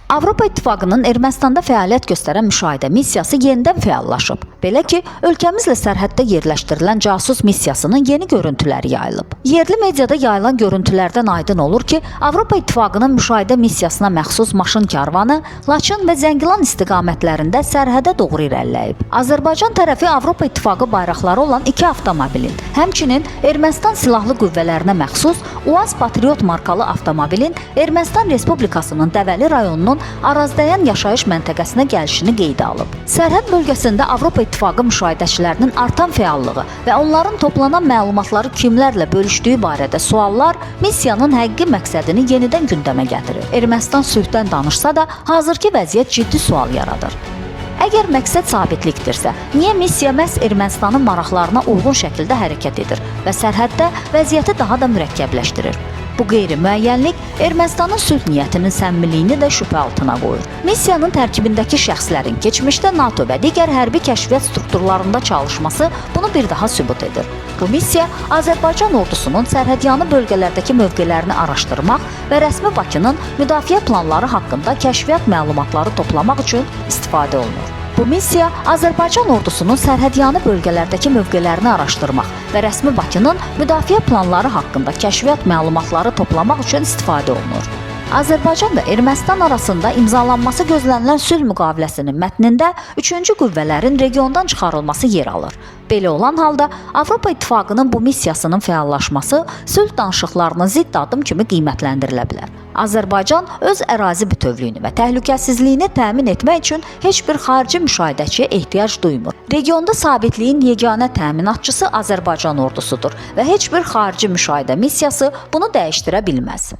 Avropa İttifaqının Ermənistanda fəaliyyət göstərən müşahidə missiyası yenidən fəallaşıb. Belə ki, ölkəmizlə sərhəddə yerləşdirilən casus missiyasının yeni görüntüləri yayılıb. Yerli mediada yayılan görüntülərdən aydın olur ki, Avropa İttifaqının müşahidə missiyasına məxsus maşın karvanı Laçın və Zəngilan istiqamətlərində sərhədə doğru irəliləyib. Azərbaycan tərəfi Avropa İttifaqı bayraqları olan 2 avtomobilin, həmçinin Ermənistan silahlı qüvvələrinə məxsus UAZ Patriot markalı avtomobilin Ermənistan Respublikasının Dəvəli rayonunun Arazdayan yaşayış məntəqəsinə gəlişini qeydə alıb. Sərhəd bölgəsində Avropa İttifaqı müşahidəçilərinin artan fəallığı və onların toplanan məlumatları kimlərlə bölüşdüyü barədə suallar missiyanın həqiqi məqsədini yenidən gündəmə gətirir. Ermənistan sülhdən danışsa da, hazırki vəziyyət ciddi sual yaradır. Əgər məqsəd sabitlikdirsə, niyə missiya məhz Ermənistanın maraqlarına uyğun şəkildə hərəkət edir və sərhəddə vəziyyəti daha da mürəkkəbləşdirir? Bu qeyri-müəyyənlik Ermənistanın sülh niyyətinin səmimiliyini də şübhə altına qoyur. Missiyanın tərkibindəki şəxslərin keçmişdə NATO və digər hərbi kəşfiyyat strukturlarında çalışması bunu bir daha sübut edir. Bu missiya Azərbaycan ordusunun sərhədyanı bölgələrdəki mövqelərini araşdırmaq və rəsmi Bakının müdafiə planları haqqında kəşfiyyat məlumatları toplamaq üçün istifadə olunur. Bu missiya Azərbaycan ordusunun sərhədyanı bölgələrdəki mövqelərini araşdırmaq və rəsmi Bakının müdafiə planları haqqında kəşfiyyat məlumatları toplamaq üçün istifadə olunur. Azərbaycan və Ermənistan arasında imzalanması gözlənilən sülh müqaviləsinin mətnində üçüncü qüvvələrin regiondan çıxarılması yer alır. Belə olan halda Avropa İttifaqının bu missiyasının fəallaşması sülh danışıqlarının zidd addım kimi qiymətləndirilə bilər. Azərbaycan öz ərazi bütövlüyünü və təhlükəsizliyini təmin etmək üçün heç bir xarici müşahidəçiyə ehtiyac duymur. Regionda sabitliyin yeganə təminatçısı Azərbaycan ordusudur və heç bir xarici müşahidə missiyası bunu dəyişdirə bilməz.